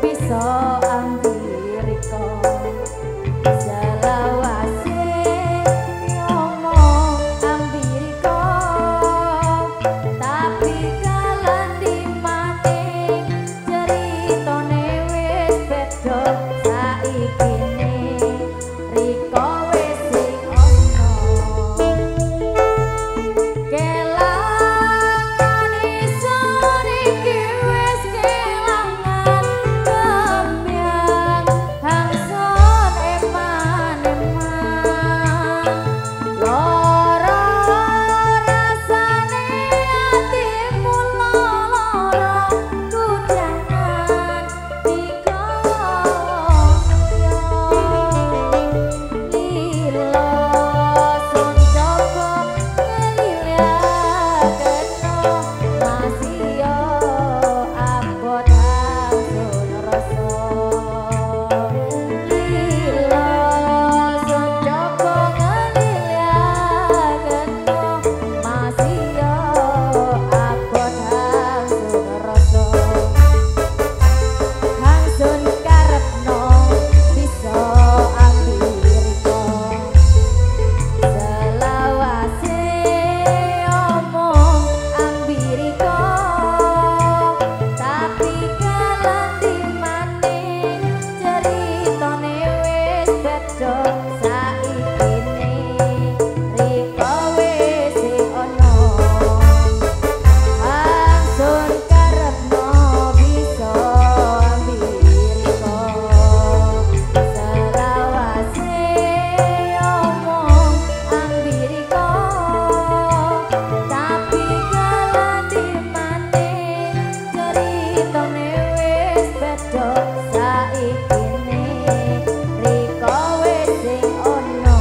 bisa ambiriko selawase ngomong ambiriko tapi kalandi maning ceritane wis beda saikine riko wis sing ono kelangan isor iki wis kelangan kembyang hangson eman-eman lara rasane atimu lara kudangan lilo son coba ngeliliakeno masih abot hangsun rasa lilo son coba ngeliliakeno masih abot hangsun rasa hangsun karepno bisa ambiriko selawase omong ambiriko tapi kalandi maning ceritane wis beda saikine riko wis sing ono hangsun karepno bisa ambiriko selawase omong ambiriko tapi kalandi maning ceritane wis beda saikine riko wis sing ono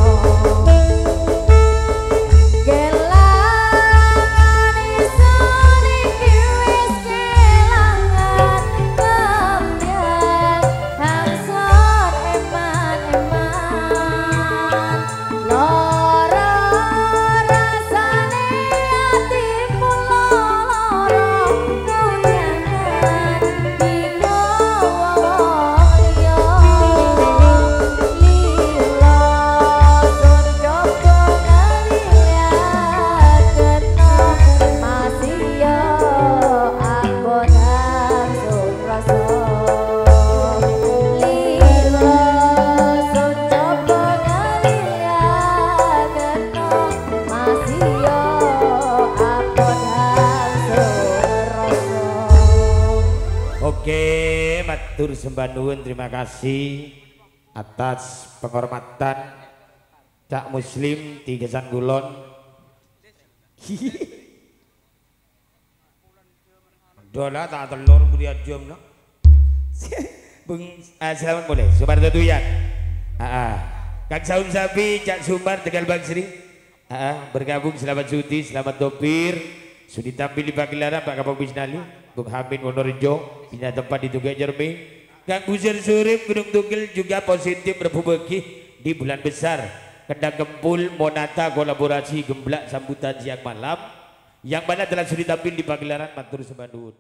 kelangan isor iki wis kelangan kembyang hangson eman-eman lara rasane atimu lara kudangan digawa wong liya lilo son coba ngeliliakeno masih abot hangsun rasa lilo son coba ngeliliakeno masih abot hangsun rasa. Oke, matur sembah nuwun, terima kasih atas penghormatan Cak Muslim di Gesan Kulon. Dola tak telur berian jam no. Bung selamat boleh, Sumar Tutuyan. Kang Saum Sapi, Cak Sumar Tegal Bang Sri. Bergabung selamat Suti, selamat Topir. Sudah tampil di pagelaran Pak Kapok Bisnali, Bung Hamid Wonorejo, pindah tempat di Tugak Jermi. Kang Buzir Surip Gunung Tugil juga positif berbagi di bulan besar. Kendang Gempul Monata kolaborasi gemblak sambutan siang malam yang mana telah sudah tampil di pagelaran matur sembah nuwun.